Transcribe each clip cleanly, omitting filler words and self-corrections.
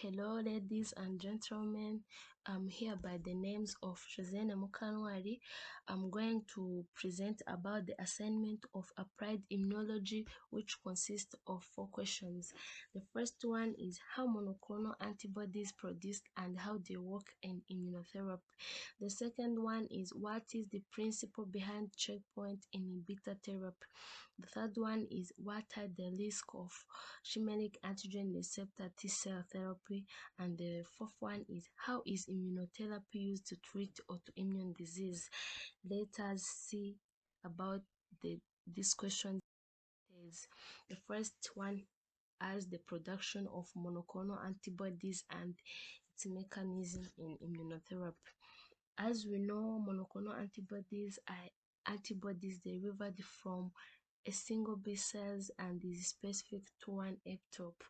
Hello, ladies and gentlemen. I'm here by the names of Josene Mukanwari. I'm going to present about the assignment of applied immunology, which consists of 4 questions. The first one is how monoclonal antibodies produced and how they work in immunotherapy. The second one is what is the principle behind checkpoint inhibitor therapy. The third one is what are the risks of chimeric antigen receptor T-cell therapy. And the fourth one is how is immunotherapy used to treat autoimmune disease. Let us see about this question. The first one as the production of monoclonal antibodies and its mechanism in immunotherapy. As we know, monoclonal antibodies are antibodies derived from a single B cells and is specific to one epitope.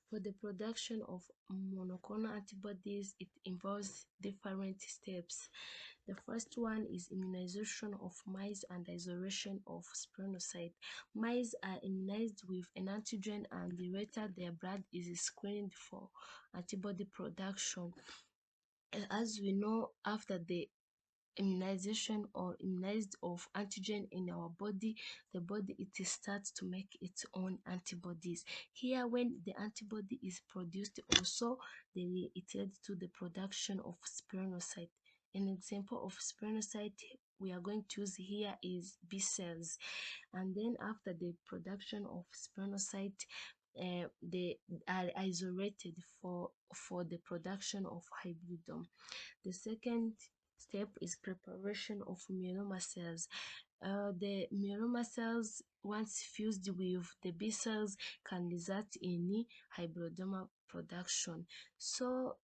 For the production of monoclonal antibodies, it involves different steps. The first one is immunization of mice and isolation of spironocyte. Mice are immunized with an antigen and later their blood is screened for antibody production. As we know, after the immunization or immunized of antigen in our body, the body it starts to make its own antibodies. Here, when the antibody is produced, also it leads to the production of spironocyte. An example of spironocyte we are going to use here is B cells, and then after the production of spironocyte, they are isolated for the production of hybridome. The second step is preparation of myeloma cells. The myeloma cells, once fused with the B cells, can result in hybridoma production. So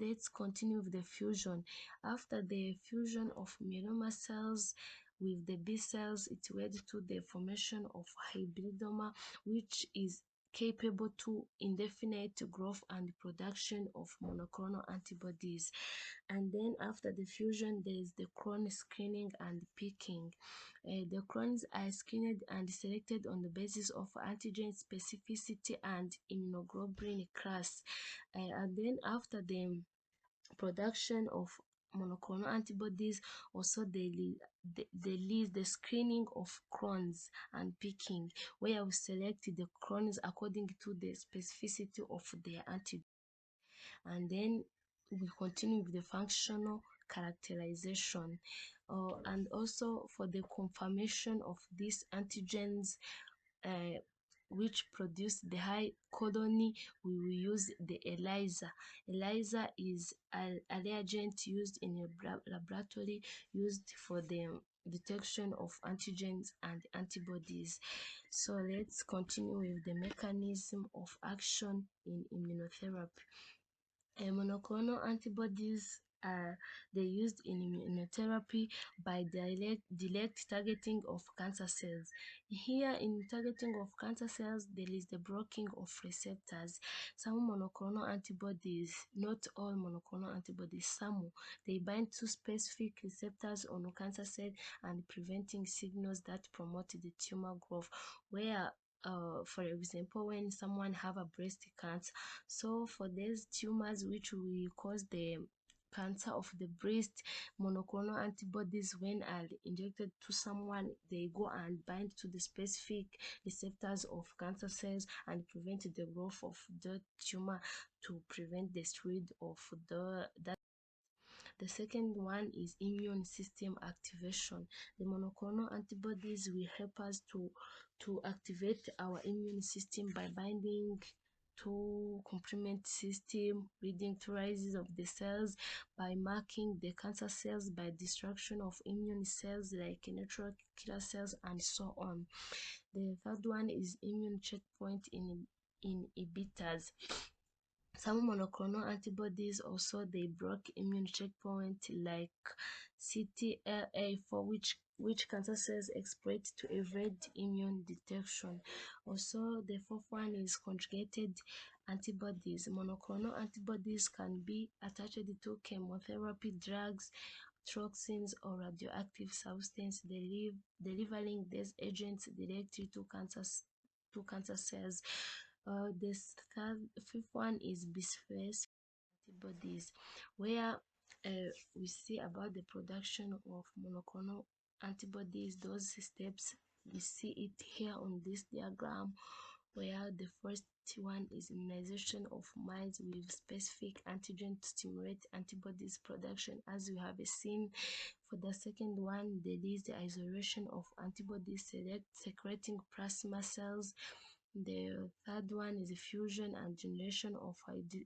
let's continue with the fusion. After the fusion of myeloma cells with the B cells, it led to the formation of hybridoma, which is capable to indefinite growth and production of monoclonal antibodies. And then after the fusion, there is the clone screening and picking. The clones are screened and selected on the basis of antigen specificity and immunoglobulin class. And then after the production of monoclonal antibodies, also they lead the screening of clones and picking, where we select the clones according to the specificity of their antigen. And then we continue with the functional characterization, and also for the confirmation of these antigens which produce the high colony, we will use the ELISA. ELISA is a reagent used in a laboratory used for the detection of antigens and antibodies. So let's continue with the mechanism of action in immunotherapy. Monoclonal antibodies are used in immunotherapy by direct targeting of cancer cells. Here, in targeting of cancer cells, there is the blocking of receptors. Some monoclonal antibodies, not all monoclonal antibodies, some they bind to specific receptors on cancer cells and preventing signals that promote the tumor growth. Where for example, when someone have a breast cancer, so for these tumors which will cause the cancer of the breast, monoclonal antibodies, when are injected to someone, they go and bind to the specific receptors of cancer cells and prevent the growth of the tumor, to prevent the spread of that. The second one is immune system activation. The monoclonal antibodies will help us to activate our immune system by binding to complement system, leading to rises of the cells, by marking the cancer cells by destruction of immune cells like natural killer cells, and so on. The third one is immune checkpoint inhibitors. Some monoclonal antibodies also they block immune checkpoint like CTLA4, which cancer cells exploit to evade immune detection. Also, the fourth one is conjugated antibodies. Monoclonal antibodies can be attached to chemotherapy drugs, toxins, or radioactive substance, delivering these agents directly to cancer cells. Fifth one is bispecific antibodies, where we see about the production of monoclonal antibodies. Those steps, we see it here on this diagram, where the first one is immunization of mice with specific antigen to stimulate antibodies production, as we have seen. For the second one, there is the isolation of antibodies secreting plasma cells. The third one is the fusion and generation of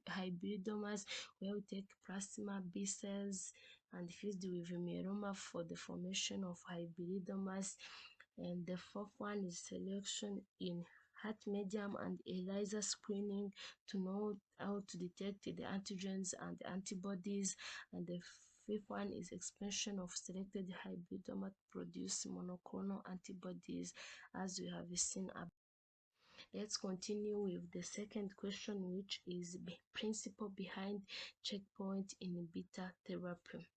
hybridomas, where we take plasma B cells and fused with myeloma for the formation of hybridomas. And the fourth one is selection in heart medium and ELISA screening to know how to detect the antigens and antibodies. And the fifth one is expansion of selected hybridoma to produce monoclonal antibodies, as we have seen above. Let's continue with the second question, which is the principle behind checkpoint inhibitor therapy.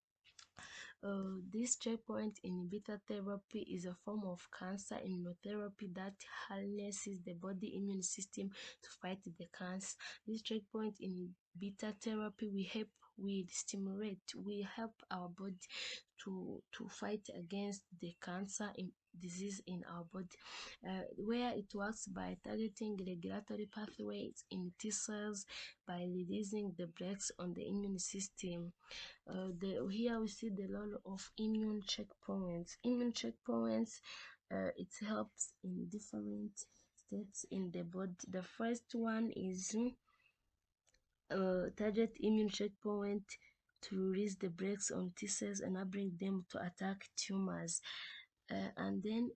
This checkpoint inhibitor therapy is a form of cancer immunotherapy that harnesses the body immune system to fight the cancer. This checkpoint inhibitor therapy we help our body to fight against the cancer disease in our body, where it works by targeting regulatory pathways in T cells by releasing the brakes on the immune system. Here we see the role of immune checkpoints. Immune checkpoints, it helps in different steps in the body. The first one is target immune checkpoint to release the brakes on T cells, enabling them to attack tumors. And then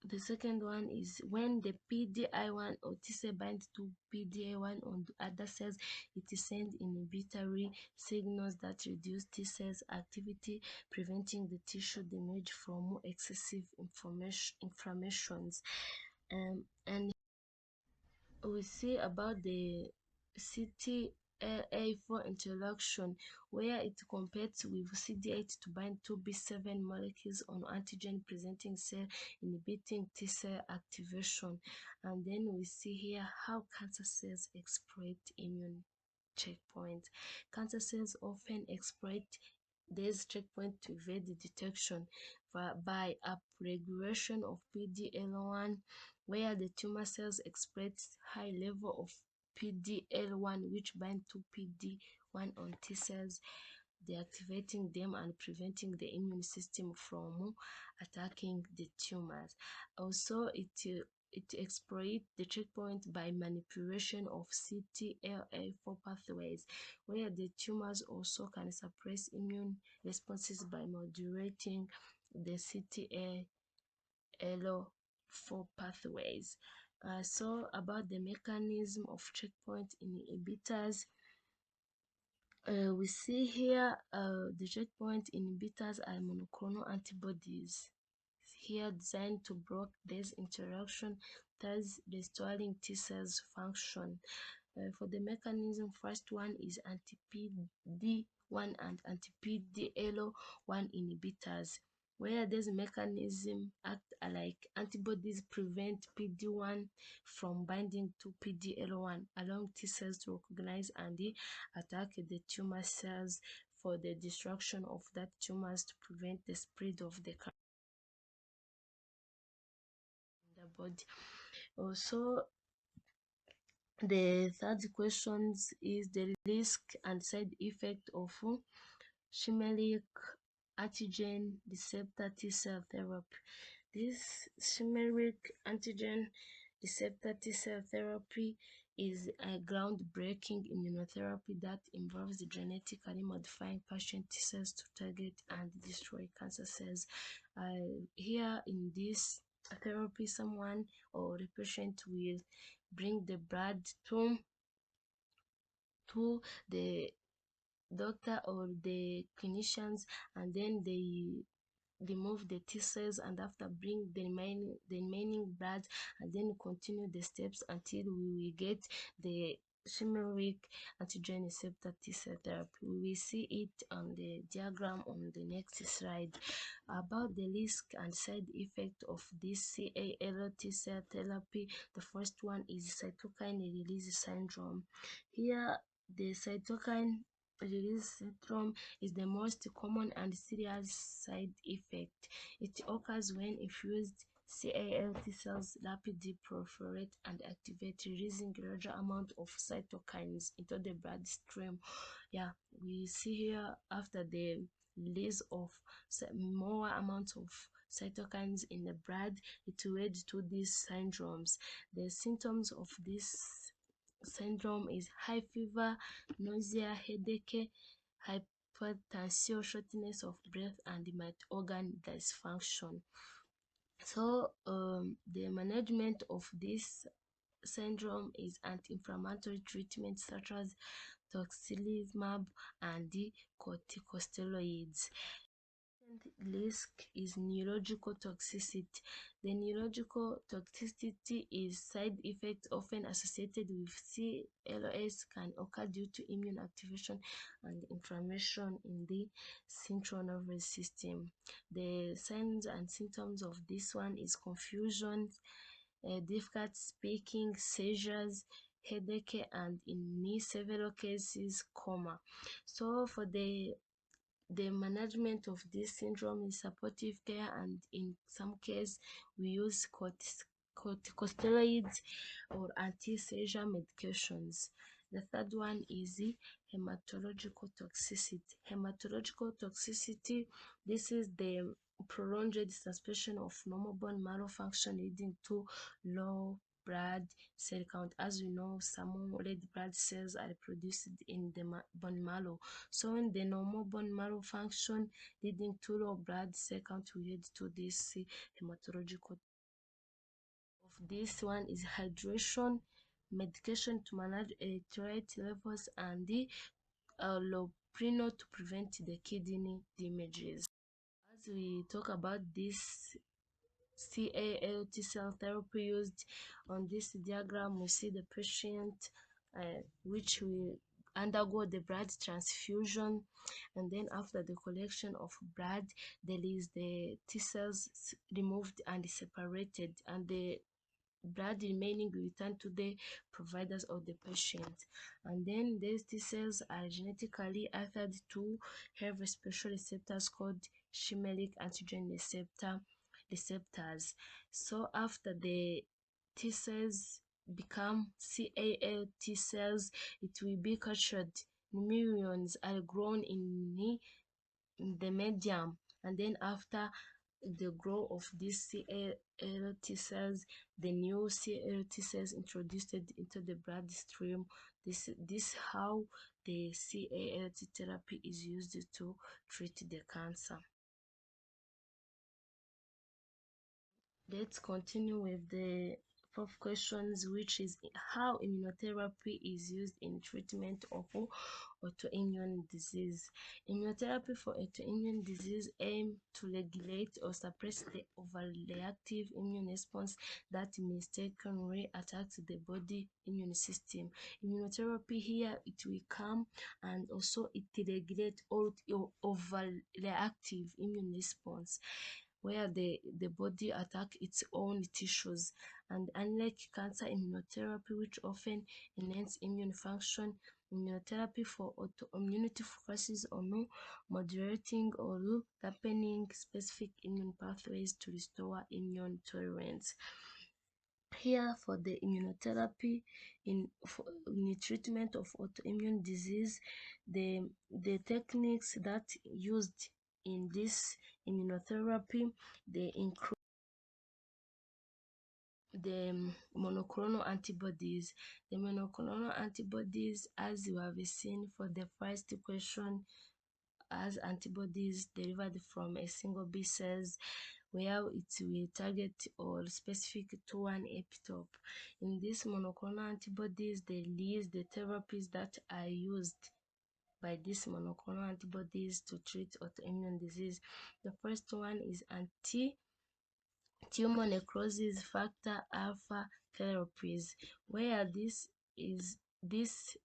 the second one is when the PD-L1 or T cell binds to PD-L1 on the other cells, it sends inhibitory signals that reduce T cells activity, preventing the tissue damage from excessive inflammations. And we see about the CTLA4 interaction, where it competes with CD8 to bind to B7 molecules on antigen presenting cell, inhibiting T cell activation. And then we see here how cancer cells exploit immune checkpoints. Cancer cells often exploit this checkpoint to evade the detection by upregulation of PD-L1, where the tumor cells express high level of PD-L1, which bind to PD-1 on T cells, deactivating them and preventing the immune system from attacking the tumors. Also, it exploits the checkpoint by manipulation of CTLA4 pathways, where the tumors also can suppress immune responses by modulating the CTLA4 pathways. So about the mechanism of checkpoint inhibitors, we see here the checkpoint inhibitors are monoclonal antibodies, here designed to block this interaction, thus restoring T cells function. For the mechanism, first one is anti-PD-1 and anti-PD-L1 inhibitors, where this mechanism act like antibodies prevent PD-1 from binding to PD-L1, allowing T cells to recognize and attack the tumor cells for the destruction of that tumors to prevent the spread of the cancer in the body. Also, the third question is the risk and side effect of chimeric antigen receptor T cell therapy. This chimeric antigen receptor T cell therapy is a groundbreaking immunotherapy that involves genetically modifying patient T cells to target and destroy cancer cells. Here in this therapy, someone or the patient will bring the blood to the doctor or the clinicians, and then they remove the T cells, and after bring the remaining blood, and then continue the steps until we will get the chimeric antigen receptor T-cell therapy. We will see it on the diagram on the next slide. About the risk and side effect of this CAL T-cell therapy, the first one is cytokine release syndrome. Here, the cytokine release syndrome is the most common and serious side effect. It occurs when infused CAL T cells rapidly proliferate and activate, releasing larger amount of cytokines into the bloodstream. Yeah, we see here after the release of more amounts of cytokines in the blood, it leads to these syndromes. The symptoms of this syndrome is high fever, nausea, headache, hypertension, shortness of breath, and organ dysfunction. So the management of this syndrome is anti-inflammatory treatments such as tocilizumab and the corticosteroids. Risk is neurological toxicity. The neurological toxicity is side effects often associated with CLS can occur due to immune activation and inflammation in the central nervous system. The signs and symptoms of this one is confusion, difficult speaking, seizures, headache, and in several cases, coma. So for the management of this syndrome is supportive care, and in some cases we use corticosteroids or anti-seizure medications. The third one is the hematological toxicity. Hematological toxicity, this is the prolonged suspension of normal bone marrow function leading to low blood cell count. As we know, some red blood cells are produced in the bone marrow. So when the normal bone marrow function leading to low blood cell count will lead to this hematological. Of this one is hydration, medication to manage electrolyte levels, and the allopurinol to prevent the kidney damages. As we talk about this CAL T cell therapy used on this diagram, we see the patient which will undergo the blood transfusion, and then after the collection of blood, there is the T cells removed and separated, and the blood remaining will return to the providers of the patient. And then these T cells are genetically altered to have special receptors called chimeric antigen receptors. So after the T cells become CAL T cells, it will be cultured. Millions are grown in the medium, and then after the growth of these CAL T cells, the new CAL T cells introduced into the bloodstream. This how the CAL T therapy is used to treat the cancer. Let's continue with the fourth questions, which is how immunotherapy is used in treatment of autoimmune disease. Immunotherapy for autoimmune disease aim to regulate or suppress the overreactive immune response that mistakenly attacks the body immune system. Immunotherapy here, it will come and also it regulate all your overreactive immune response, where the body attack its own tissues. And unlike cancer immunotherapy, which often enhance immune function, immunotherapy for autoimmunity focuses on moderating or dampening specific immune pathways to restore immune tolerance. Here for the immunotherapy in the treatment of autoimmune disease, the techniques that used in this immunotherapy, they include the monoclonal antibodies. The monoclonal antibodies, as you have seen for the first question, as antibodies derived from a single B cells, where it will target or specific to one epitope. In these monoclonal antibodies, they list the therapies that are used by these monoclonal antibodies to treat autoimmune disease. The first one is tumor necrosis factor alpha therapies, where this is this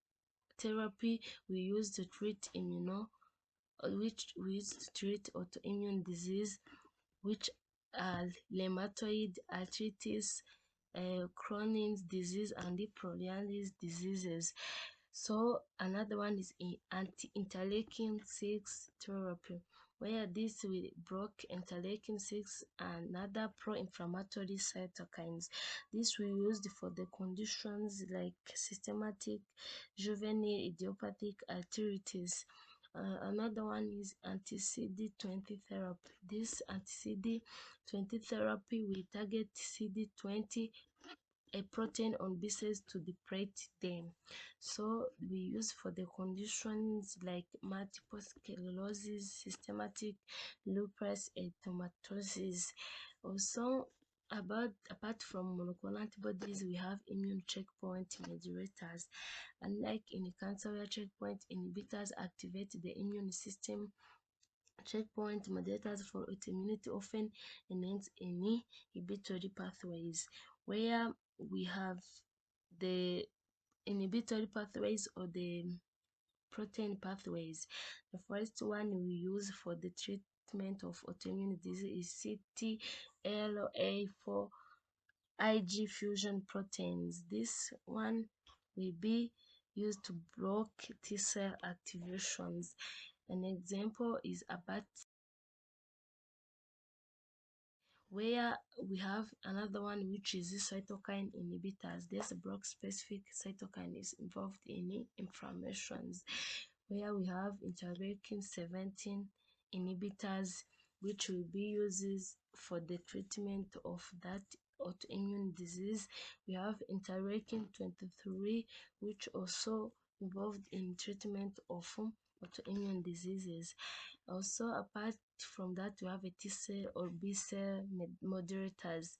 therapy we use to treat autoimmune disease, which are rheumatoid arthritis, Crohn's disease, and the psoriasis diseases. So another one is anti-interleukin 6 therapy, where this will block interleukin 6 and other pro-inflammatory cytokines. This we used for the conditions like systematic juvenile idiopathic arthritis. Another one is anti-CD20 therapy. This anti-CD20 therapy will target CD20, a protein on B cells, to deplete them. So we use for the conditions like multiple sclerosis, systematic lupus erythematosus. Also, apart from monoclonal antibodies, we have immune checkpoint modulators. Unlike in cancer, where checkpoint inhibitors activate the immune system, checkpoint modulators for autoimmunity often enhance inhibitory pathways, where we have the inhibitory pathways or the protein pathways. The first one we use for the treatment of autoimmune disease is CTLA4 Ig fusion proteins. This one will be used to block T cell activations. An example is about where we have another one, which is the cytokine inhibitors. This block specific cytokine is involved in inflammations, where we have interleukin 17 inhibitors, which will be used for the treatment of that autoimmune disease. We have interleukin 23, which also involved in treatment of autoimmune diseases. Also, apart from that, we have a T cell or B cell modulators.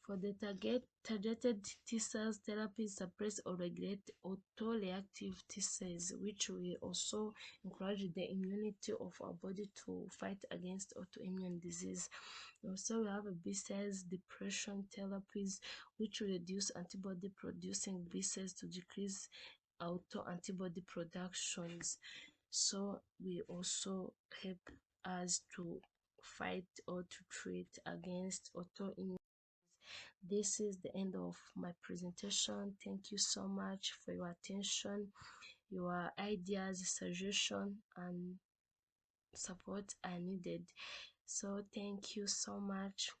For the targeted T cells, therapies suppress or regulate autoreactive T cells, which will also encourage the immunity of our body to fight against autoimmune disease. Also, we have a B cells depression therapies, which will reduce antibody producing B cells to decrease autoantibody productions. So we also help us to fight or to treat against autoimmune. This is the end of my presentation. Thank you so much for your attention. Your ideas, suggestion, and support are needed. So thank you so much.